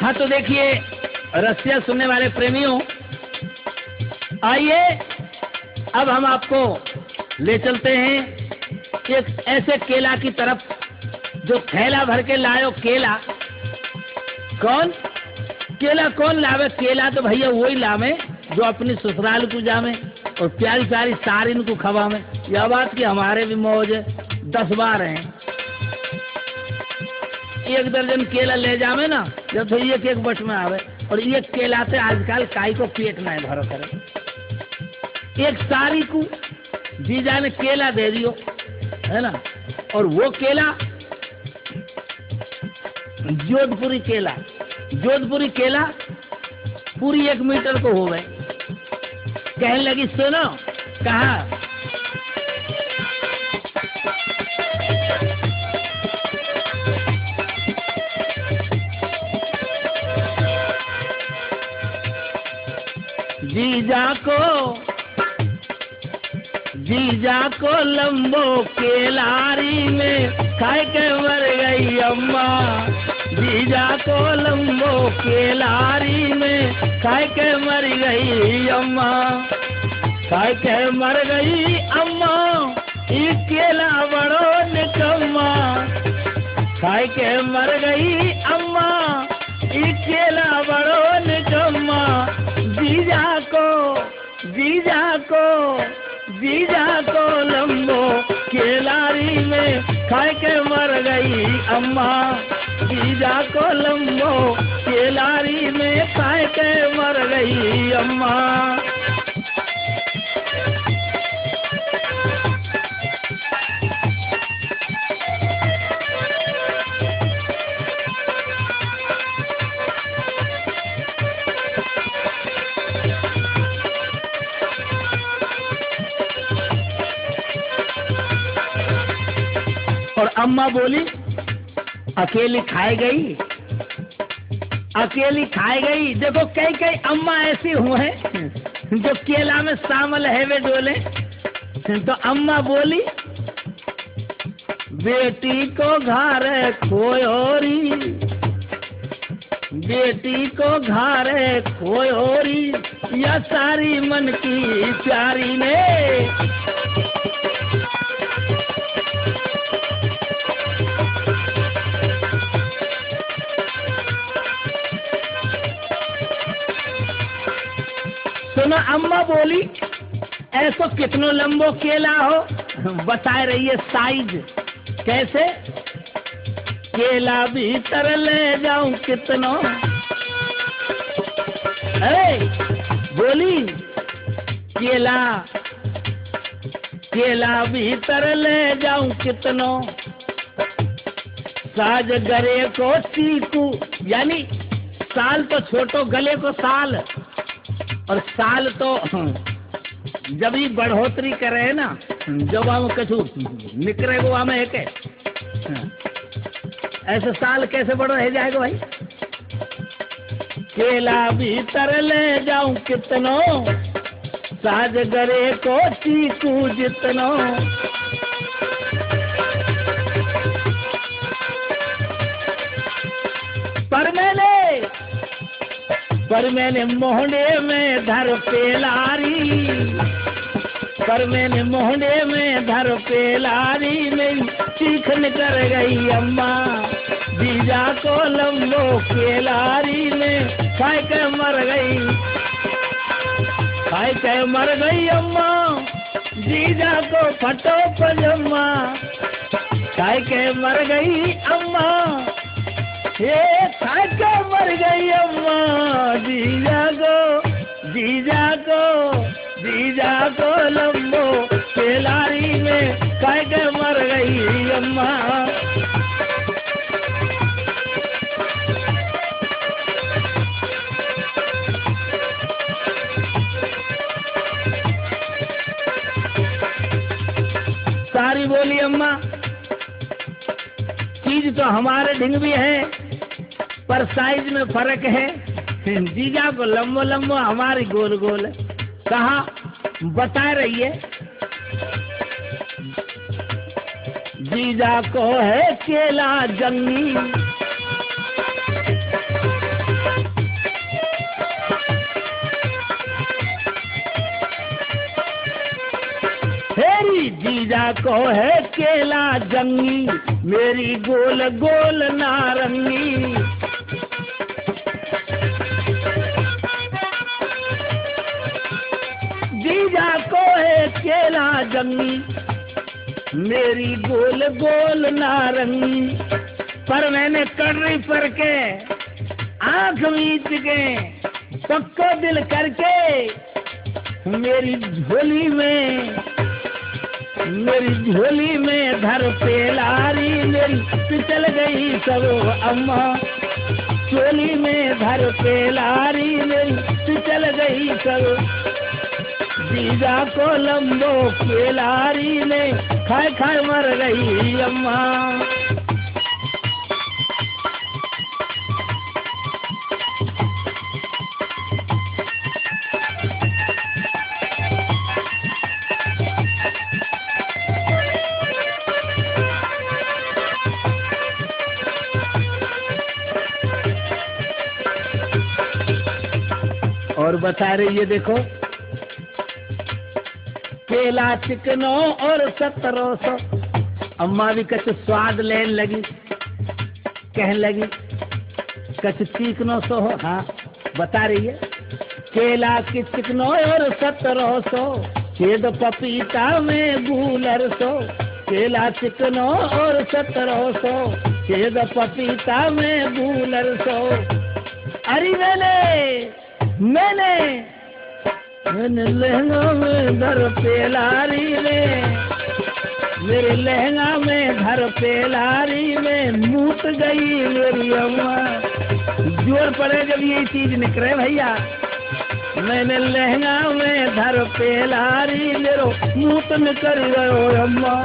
हाँ तो देखिए रसिया सुनने वाले प्रेमियों, आइए अब हम आपको ले चलते हैं एक ऐसे केला की तरफ जो थैला भर के लायो केला। कौन केला कौन लावे? केला तो भैया वही लावे जो अपनी ससुराल को जावे और प्यारी प्यारी सारी इनको खवावे। यह बात कि हमारे भी मौज 10 बार हैं। 1 दर्जन केला ले जावे ना जब तो एक बट में आवे, और एक केला से आजकल काई को पेट नहीं भरो करे। एक सारी को जीजा ने केला दे दियो है ना, और वो केला जोधपुरी केला पूरी 1 मीटर को हो गए। कहने लगी सुनो, कहा जीजा को लंबो केलारी में खाए के मर गई अम्मा। जीजा को लंबो केलारी में खाए के मर गई अम्मा। खाए के मर गई अम्मा, ये केला बड़ो निकम्मा। खाए के मर गई अम्मा, ये केला बड़ो निकम्मा। जीजा को लंबो केलारी में खाए के मर गई अम्मा। जीजा को लंबो केलारी में खाए के मर गई अम्मा। और अम्मा बोली अकेली खाई गई। देखो कई अम्मा ऐसी हुए जो केला में शामिल है वे डोले। तो अम्मा बोली बेटी को घर खोयोरी, बेटी को घर खोयोरी, या सारी मन की प्यारी ने। सुनो अम्मा बोली ऐसो कितनो लंबो केला हो, बता रही है साइज कैसे। केला भीतर ले जाऊं कितनो, बोली केला भीतर ले जाऊं कितनो। साज गले को चीकू, यानी साल तो छोटो गले को साल, और साल तो जब ही बढ़ोतरी करे ना, जब हम कछु निकरे को हमें एक ऐसे साल कैसे बढ़ो है जाएगा भाई। केला भीतर ले जाऊं कितनो, साज गरे को चीकू जितनो। पर मैंने मोहने में धर पेलारी, पर मैंने मोहने में धर पेलारी में चीख निकल गई अम्मा। जीजा को लंबो केलारी में खाए के मर गई अम्मा। जीजा को फटो पजम्मा, खाए के मर गई अम्मा। ये खाए के मर गई अम्मा। जीजा को लंबो केलारी में खाए के मर गई अम्मा। सारी बोली अम्मा चीज तो हमारे ढिंग भी है, पर साइज में फर्क है। जीजा को लंबो लंबो, हमारी गोल गोल है। कहा बता रही है। जीजा को है केला जंगी, जीजा को है केला जंगी, मेरी गोल गोल नारंगी। जीजा को है केला जंगी, मेरी गोल गोल नारंगी। पर मैंने कड़री पर के आंख मीच के पक्को दिल करके मेरी झोली में धर पेलारी, मेरी पिचल गई सब अम्मा। चोली में धर पेलारी, मेरी पिचल गई सब। जीजा को लंबो पेलारी ने खाए खाए मर गई अम्मा। और बता रही है देखो, केला चिकनो और 1700। अम्मा भी कछ स्वाद लेने लगी, कहने लगी कछ चिकनो सो हो। हाँ बता रही है, केला की चिकनो और 1700, छेद पपीता में गूलर सो। केला चिकनो और 1700, छेद पपीता में गूलर सो। अरे मैंने लहंगा में धर पेलारी में, मेरे लहंगा में धर पेलारी में मूत गई मेरी अम्मा। जोर पड़े जब ये चीज निकले भैया। मैंने लहंगा में धर पेलारी, मेरो मूत निकल गयो अम्मा।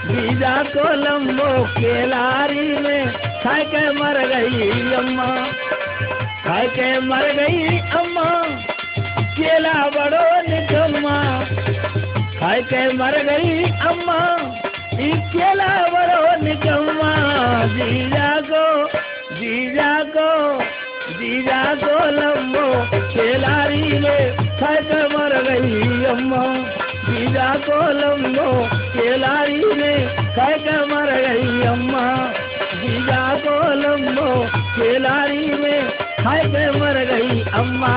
जीजा को लंबो केलारी में खाए के मर गई अम्मा। खाए के मर गई अम्मा, केला बड़ो निकम्मा। खाए के मर गई अम्मा, ई केला बड़ो निकम्मा। जीजा को लंबो केलारी में खाए के मर गई अम्मा। जीजा को लंबो केलारी में खाए के मर गई अम्मा। जीजा को लंबो केलारी में खाए के मर गई अम्मा।